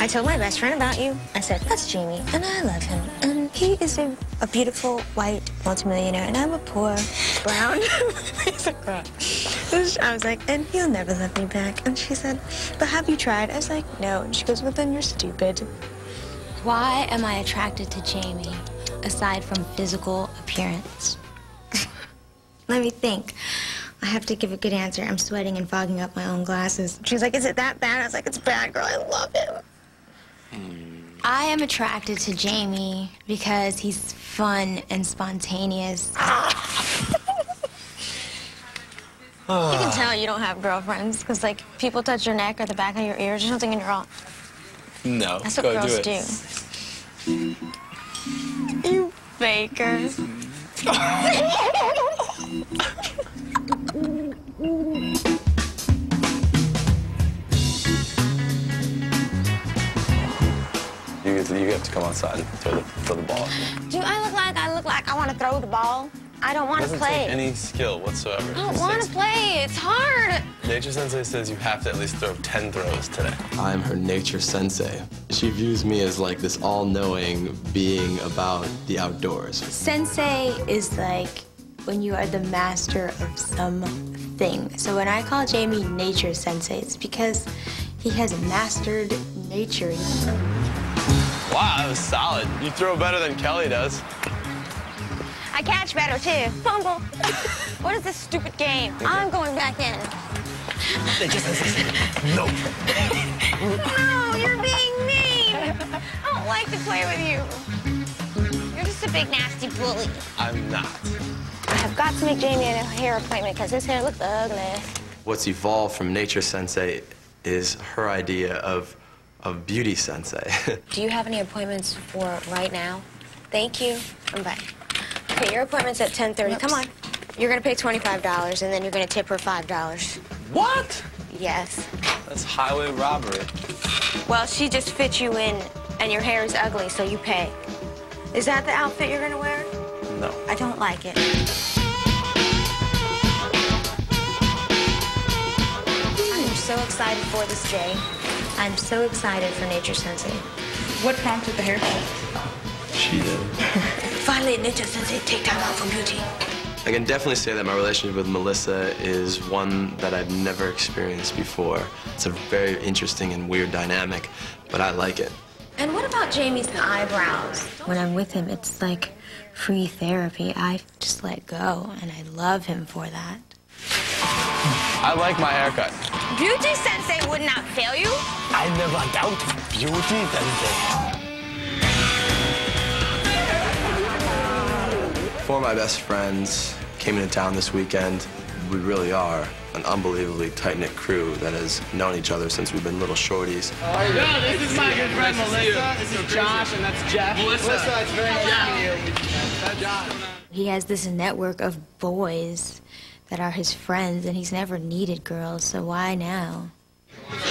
I told my best friend about you. I said, that's Jamie, and I love him. And he is a beautiful, white multimillionaire, and I'm a poor, brown piece of crap. I was like, and he'll never love me back. And she said, but have you tried? I was like, no. And she goes, well, then you're stupid. Why am I attracted to Jamie, aside from physical appearance? Let me think. I have to give a good answer. I'm sweating and fogging up my own glasses. She's like, is it that bad? I was like, it's bad, girl. I love him. I am attracted to Jamie because he's fun and spontaneous. You can tell you don't have girlfriends because, like, people touch your neck or the back of your ears or something and you're all... No, that's what girls do. You faker. You have to come outside and throw the ball. Do I look like I want to throw the ball? I don't want to play. It doesn't take any skill whatsoever. I don't want to play. It's hard. Nature Sensei says you have to at least throw 10 throws today. I'm her nature sensei. She views me as like this all-knowing being about the outdoors. Sensei is like when you are the master of something. So when I call Jamie nature sensei, it's because he has mastered nature. Wow, that was solid. You throw better than Kelly does. I catch better, too. Fumble. What is this stupid game? I'm going back in. No. No, you're being mean. I don't like to play with you. You're just a big, nasty bully. I'm not. I have got to make Jamie a hair appointment because his hair looks ugly. What's evolved from nature sensei is her idea of beauty sensei. Do you have any appointments for right now? Thank you. I'm back. Okay, your appointment's at 10:30. Come on. You're going to pay $25, and then you're going to tip her $5. What? Yes. That's highway robbery. Well, she just fit you in, and your hair is ugly, so you pay. Is that the outfit you're going to wear? No. I don't like it. I'm so excited for this day. I'm so excited for Nature Sensei. What prompted the haircut? She did. Finally, Nature Sensei, take time out for beauty. I can definitely say that my relationship with Melissa is one that I've never experienced before. It's a very interesting and weird dynamic, but I like it. And what about Jamie's eyebrows? When I'm with him, it's like free therapy. I just let go, and I love him for that. I like my haircut. Beauty Sensei would not fail you. I never doubt Beauty Sensei. Four of my best friends came into town this weekend. We really are an unbelievably tight-knit crew that has known each other since we've been little shorties. No, this is my good friend Melissa. This is Josh, and that's Jeff. Melissa, it's very nice to meet you. That's Josh. He has this network of boys that are his friends, and he's never needed girls, so why now?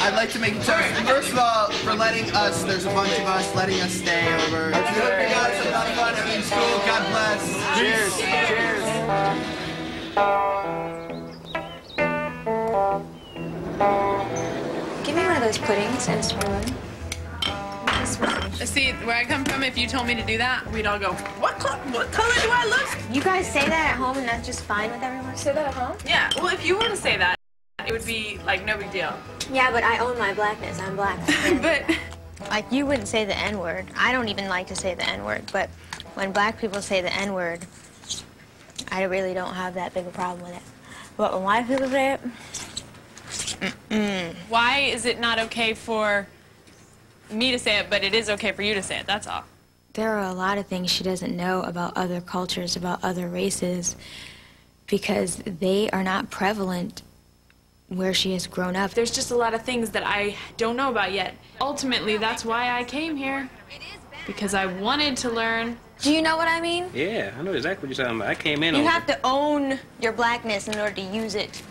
I'd like to make a toast. First of all, for letting us, there's a bunch of us letting us stay over. I hope you guys have a lot of fun in school. God bless. Cheers. Cheers. Give me one of those puddings and a spoon. See, where I come from, if you told me to do that, we'd all go, what color do I look? You guys say that at home, and that's just fine with everyone? Say that at home? Yeah, well, if you were to say that, it would be, like, no big deal. Yeah, but I own my blackness. I'm black. But... Like, you wouldn't say the N-word. I don't even like to say the N-word, but when black people say the N-word, I really don't have that big a problem with it. But when white people say it, Why is it not okay for me to say it, but it is okay for you to say it? That's all. there are a lot of things she doesn't know about other cultures, about other races, because they are not prevalent where she has grown up. There's just a lot of things that I don't know about yet. Ultimately, that's why I came here, because I wanted to learn. Do you know what I mean? Yeah, I know exactly what you're talking about. I came in on You have to own your blackness in order to use it.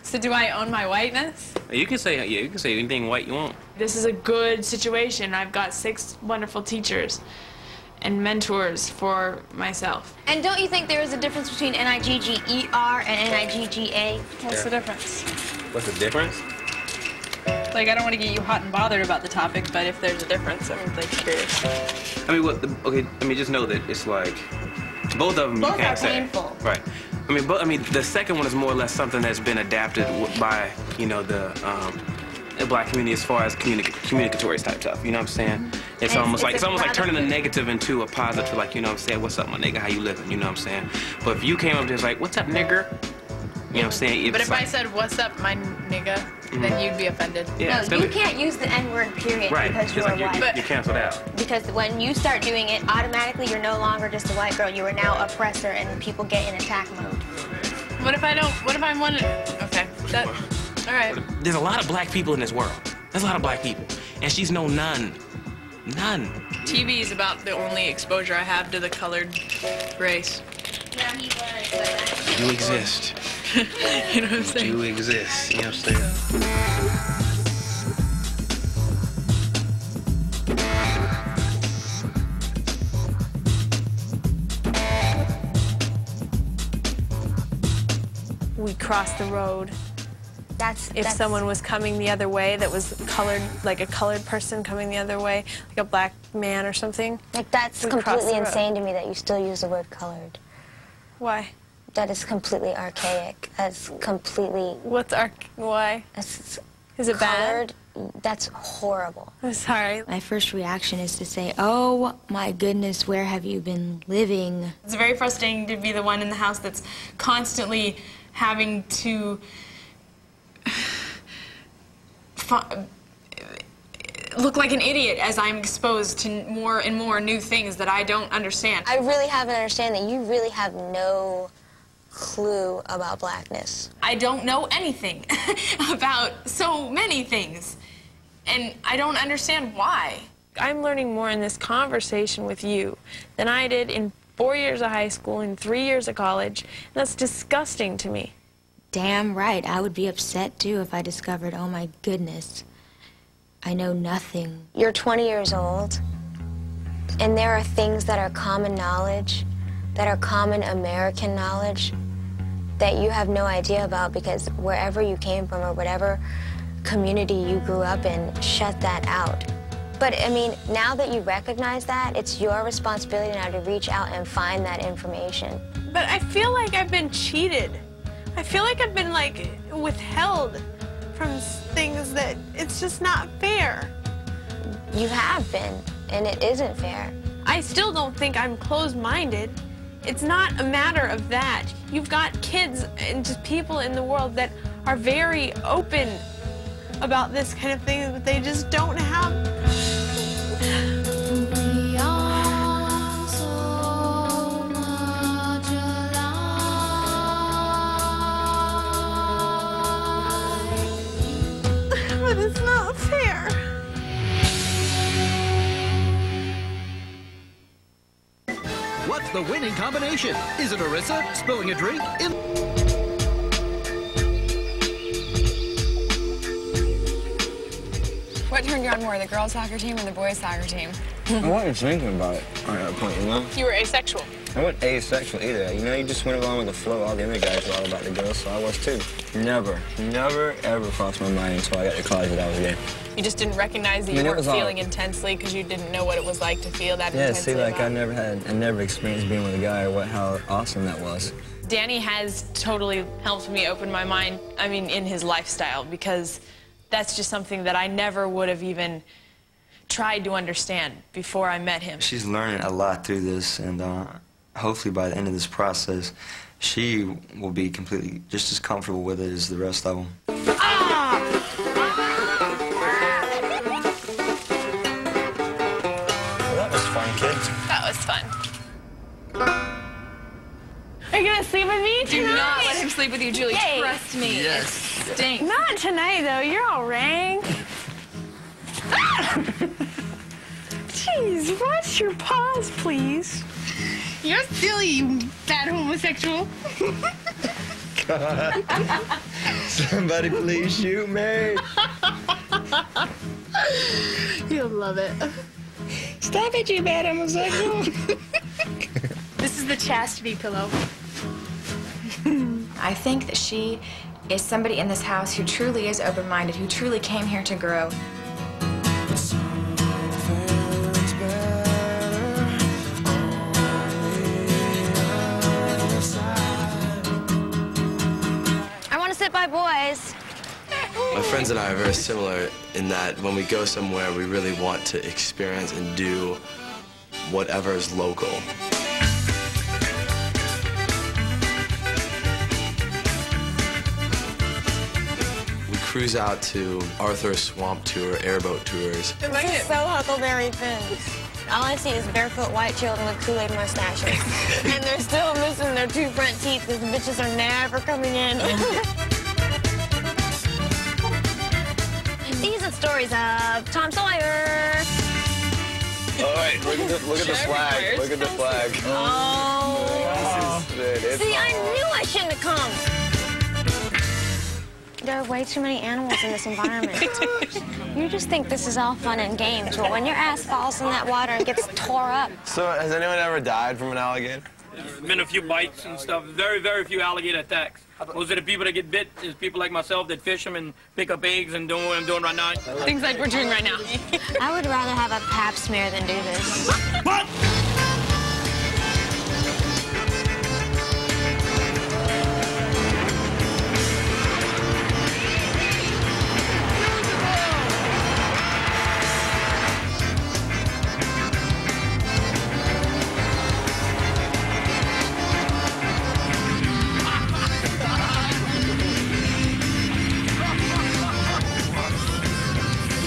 So do I own my whiteness? You can say, yeah, you can say anything white you want. This is a good situation. I've got 6 wonderful teachers and mentors for myself. And don't you think there is a difference between N-I-G-G-E-R and N-I-G-G-A? What's the difference? What's the difference? Like, I don't want to get you hot and bothered about the topic, but if there's a difference, I'm like curious. I mean, okay, I mean, just know that it's like, both of them Both you can't are say. painful. Right. I mean, the second one is more or less something that's been adapted by, you know, the black community as far as communicatory type stuff. You know what I'm saying? It's almost like turning a negative into a positive. Like, you know what I'm saying? What's up, my nigga? How you living? You know what I'm saying? But if you came up just like, what's up, nigger? You know what I'm saying? But if I said, what's up, my nigga, then you'd be offended. Yeah, No, you can't use the N-word, period, right, because you're like white. you're canceled out. Because when you start doing it, automatically you're no longer just a white girl. You are now oppressor, and people get in attack mode. What if I don't? What if I'm one? Okay, that. All right. There's a lot of black people in this world. There's a lot of black people, and she's known none. None. TV is about the only exposure I have to the colored race. Yeah, he was. You exist. You know what I'm saying? You exist. You know what I'm saying? We crossed the road. If someone was coming the other way that was colored, like a colored person coming the other way, like a black man or something. Like, that's completely insane to me that you still use the word colored. Why? That is completely archaic. That's completely... Why? Is it colored, bad? That's horrible. I'm sorry. My first reaction is to say, oh my goodness, where have you been living? It's very frustrating to be the one in the house that's constantly having to look like an idiot as I'm exposed to more and more new things that I don't understand. I really have an understanding that you really have no clue about blackness. I don't know anything about so many things, and I don't understand why. I'm learning more in this conversation with you than I did in 4 years of high school and 3 years of college, and that's disgusting to me. Damn right, I would be upset too if I discovered, oh my goodness, I know nothing. You're 20 years old, and there are things that are common knowledge, that are common American knowledge, that you have no idea about because wherever you came from or whatever community you grew up in shut that out. But, I mean, now that you recognize that, it's your responsibility now to reach out and find that information. But I feel like I've been cheated. I feel like I've been, like, withheld from things that it's just not fair. You have been, and it isn't fair. I still don't think I'm closed-minded. It's not a matter of that. You've got kids and just people in the world that are very open about this kind of thing, but they just don't have. But it's not fair. What's the winning combination? Is it Arissa spilling a drink in... What turned you on more, the girls' soccer team or the boys' soccer team? I wasn't thinking about it at that point, you know? You were asexual. I wasn't asexual either. You know, you just went along with the flow. All the other guys were all about the girls, so I was too. Never, ever crossed my mind until I got to college that I was gay. You just didn't recognize that you weren't feeling intensely because you didn't know what it was like to feel that intensely. Yeah, see, like I never experienced being with a guy or how awesome that was. Danny has totally helped me open my mind, I mean, in his lifestyle, because that's just something that I never would have even tried to understand before I met him. She's learning a lot through this, and hopefully by the end of this process, she will be completely just as comfortable with it as the rest of them. Well, that was fun, kids. That was fun. Are you gonna sleep with me tonight? Do not let him sleep with you, Julie. Yay. Trust me. Yes. It stinks. Not tonight, though. You're all rank. Jeez, watch your paws, please. You're silly, you fat homosexual. God. Somebody please shoot me. You'll love it. Stop it, you bad homosexual. This is the chastity pillow. I think that she is somebody in this house who truly is open-minded, who truly came here to grow. I want to sit by boys. My friends and I are very similar in that when we go somewhere, we really want to experience and do whatever is local. We cruise out to Arthur's Swamp Tour, airboat tours. This is so Huckleberry Finn. All I see is barefoot white children with Kool-Aid mustaches. And they're still missing their 2 front teeth because the bitches are never coming in. These are stories of Tom Sawyer. All right, look at the flag. Look at the flag. Oh. This is, See, I knew I shouldn't have come. There are way too many animals in this environment. You just think this is all fun and games, but when your ass falls in that water and gets tore up. So, has anyone ever died from an alligator? There's been a few bites and stuff. Very, very few alligator attacks. Most of the people that get bit is people like myself that fish them and pick up eggs and doing what I'm doing right now. Things like we're doing right now. I would rather have a pap smear than do this. What?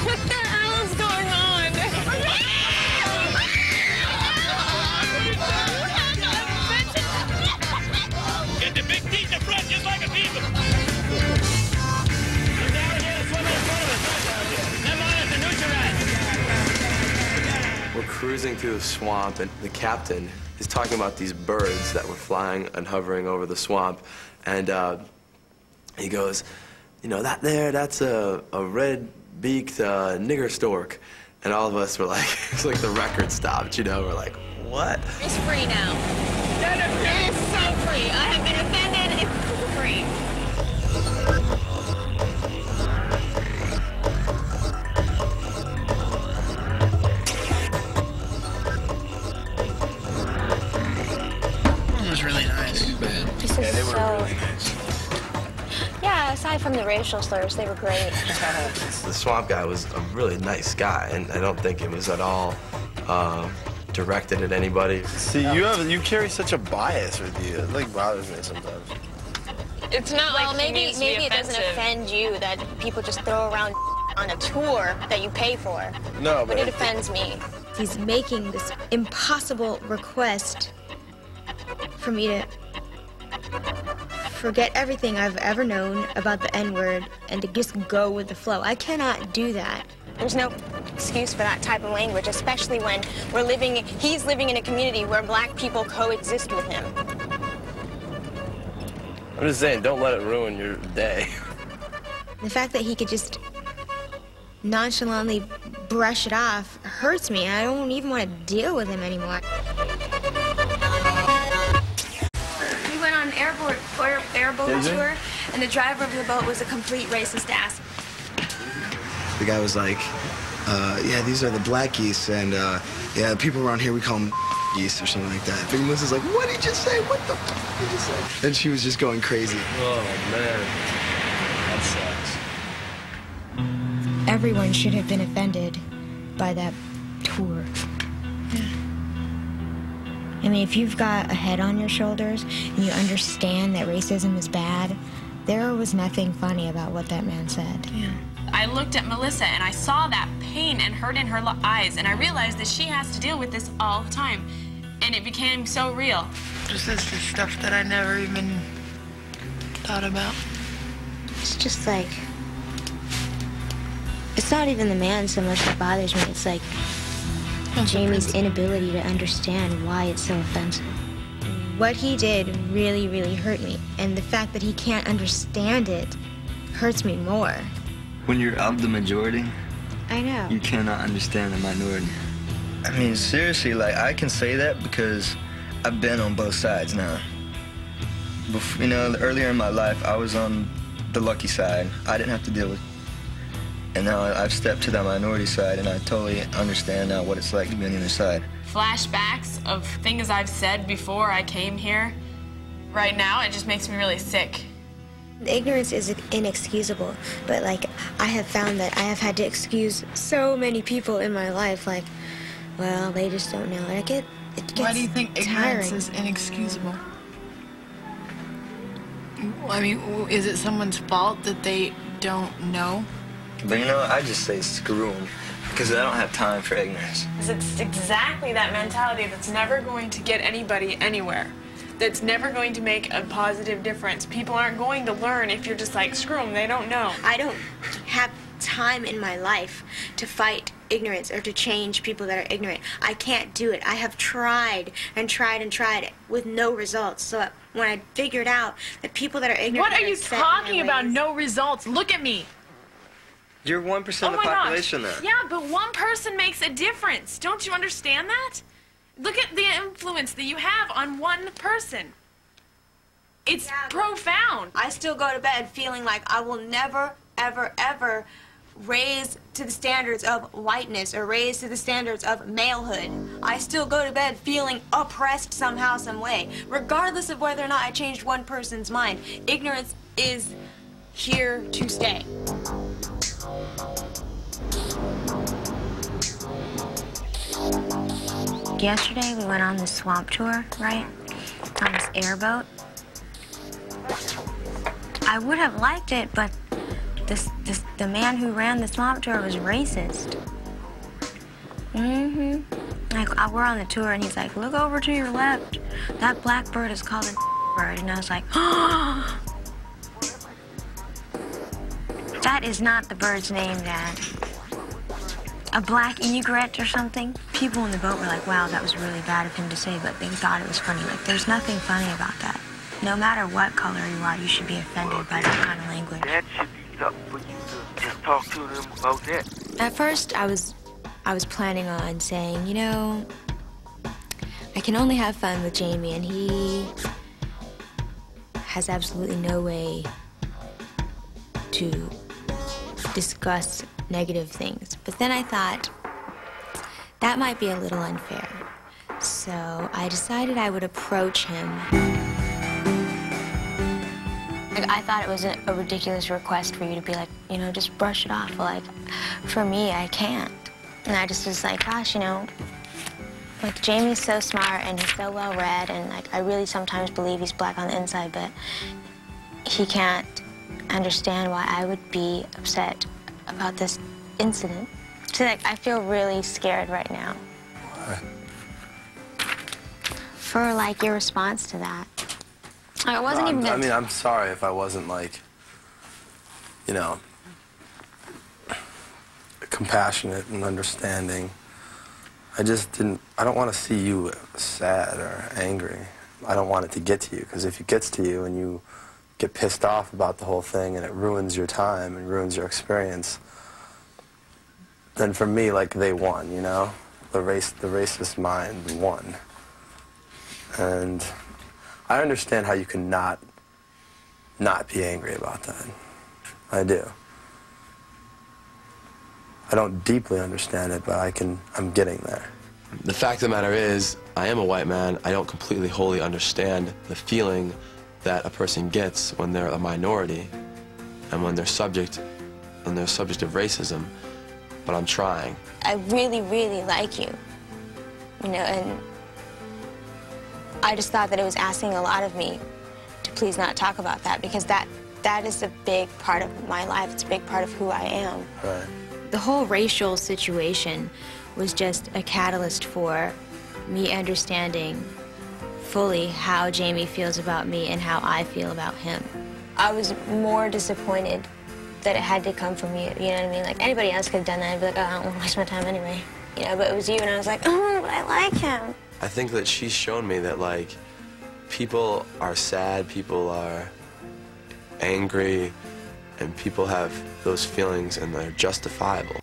What the hell is going on? Get the big teeth in front just like a beaver. We're cruising through the swamp, and the captain is talking about these birds that were flying and hovering over the swamp. And he goes, you know, that's a red-beaked nigger stork. And all of us were like, it's like the record stopped, you know? We're like, what? It's free now. It is so free. I have been offended. It's free. It was really nice. This is so... Yeah, aside from the racial slurs, they were great. The swamp guy was a really nice guy, and I don't think it was at all directed at anybody. See, you carry such a bias with you. It like bothers me sometimes. It's not Well, like maybe it doesn't offensive. offend you that people just throw around on a tour that you pay for. No, But it offends me. He's making this impossible request for me to forget everything I've ever known about the N-word and to just go with the flow. I cannot do that. There's no excuse for that type of language, especially when he's living in a community where black people coexist with him. I'm just saying, don't let it ruin your day. The fact that he could just nonchalantly brush it off hurts me. I don't even want to deal with him anymore. We went on an airboat tour, and the driver of the boat was a complete racist ass. The guy was like, yeah, these are the black geese, and yeah, people around here, we call them geese or something like that. Big Melissa's like, what did you just say? What the fuck did you say? And she was just going crazy. Oh, man. That sucks. Everyone should have been offended by that tour. I mean, if you've got a head on your shoulders and you understand that racism is bad, there was nothing funny about what that man said. Yeah. I looked at Melissa and I saw that pain and hurt in her eyes, and I realized that she has to deal with this all the time. And it became so real. This is the stuff that I never even thought about. It's just like, it's not even the man so much that bothers me. It's like Jamie's inability to understand why it's so offensive. What he did really, really hurt me. And the fact that he can't understand it hurts me more. When you're of the majority, I know. you cannot understand the minority. I mean, seriously, like, I can say that because I've been on both sides now. You know, earlier in my life, I was on the lucky side. I didn't have to deal with. And now I've stepped to the minority side, and I totally understand now what it's like to be on the other side. Flashbacks of things I've said before I came here. Right now, it just makes me really sick. The ignorance is inexcusable, but like I have found that I have had to excuse so many people in my life. Like, well, they just don't know. Like it gets Why do you think ignorance tiring. is inexcusable? I mean, is it someone's fault that they don't know? But you know, I just say screw them, because I don't have time for ignorance. It's exactly that mentality that's never going to get anybody anywhere. That's never going to make a positive difference. People aren't going to learn if you're just like, screw them, they don't know. I don't have time in my life to fight ignorance or to change people that are ignorant. I can't do it. I have tried and tried and tried with no results. So when I figured out that people that are ignorant... What are you talking about, no results? Look at me. You're 1% of the population there. Yeah, but one person makes a difference. Don't you understand that? Look at the influence that you have on one person. It's profound. I still go to bed feeling like I will never, ever, ever raise to the standards of whiteness or raise to the standards of malehood. I still go to bed feeling oppressed somehow, some way, regardless of whether or not I changed one person's mind. Ignorance is here to stay. Yesterday we went on this swamp tour, right? On this airboat. I would have liked it, but the man who ran the swamp tour was racist. Like, we're on the tour and he's like, look over to your left. That black bird is called a bird. And I was like, oh, that is not the bird's name, Dad. A black egret or something? People in the boat were like, wow, that was really bad of him to say, but they thought it was funny. Like, there's nothing funny about that. No matter what color you are, you should be offended by that kind of language. That should be something for you to just talk to them about that. At first, I was planning on saying, you know, I can only have fun with Jamie, and he has absolutely no way to discuss negative things. But then I thought, that might be a little unfair. So I decided I would approach him. Like, I thought it was a ridiculous request for you to be like, you know, just brush it off. Like, for me, I can't. And I just was like, gosh, you know, like, Jamie's so smart and he's so well-read, and, like, I really sometimes believe he's black on the inside, but he can't understand why I would be upset about this incident. So, like, I feel really scared right now. Why? For, like, your response to that. I wasn't even gonna... I mean, I'm sorry if I wasn't, like, you know, compassionate and understanding. I just didn't... I don't want to see you sad or angry. I don't want it to get to you, because if it gets to you and you get pissed off about the whole thing and it ruins your time and ruins your experience, then for me, like, they won, you know? The racist mind won. And I understand how you can not be angry about that. I do. I don't deeply understand it, but I'm getting there. The fact of the matter is, I am a white man. I don't completely, wholly understand the feeling that a person gets when they're a minority and when they're subject of racism, but I'm trying. I really, really like you, you know, and I just thought that it was asking a lot of me to please not talk about that, because that is a big part of my life. It's a big part of who I am. Right. The whole racial situation was just a catalyst for me understanding fully how Jamie feels about me and how I feel about him. I was more disappointed that it had to come from you, you know what I mean? Like, anybody else could have done that. I'd be like, oh, I don't want to waste my time anyway. You know, but it was you, and I was like, oh, but I like him. I think that she's shown me that, like, people are sad, people are angry, and people have those feelings, and they're justifiable.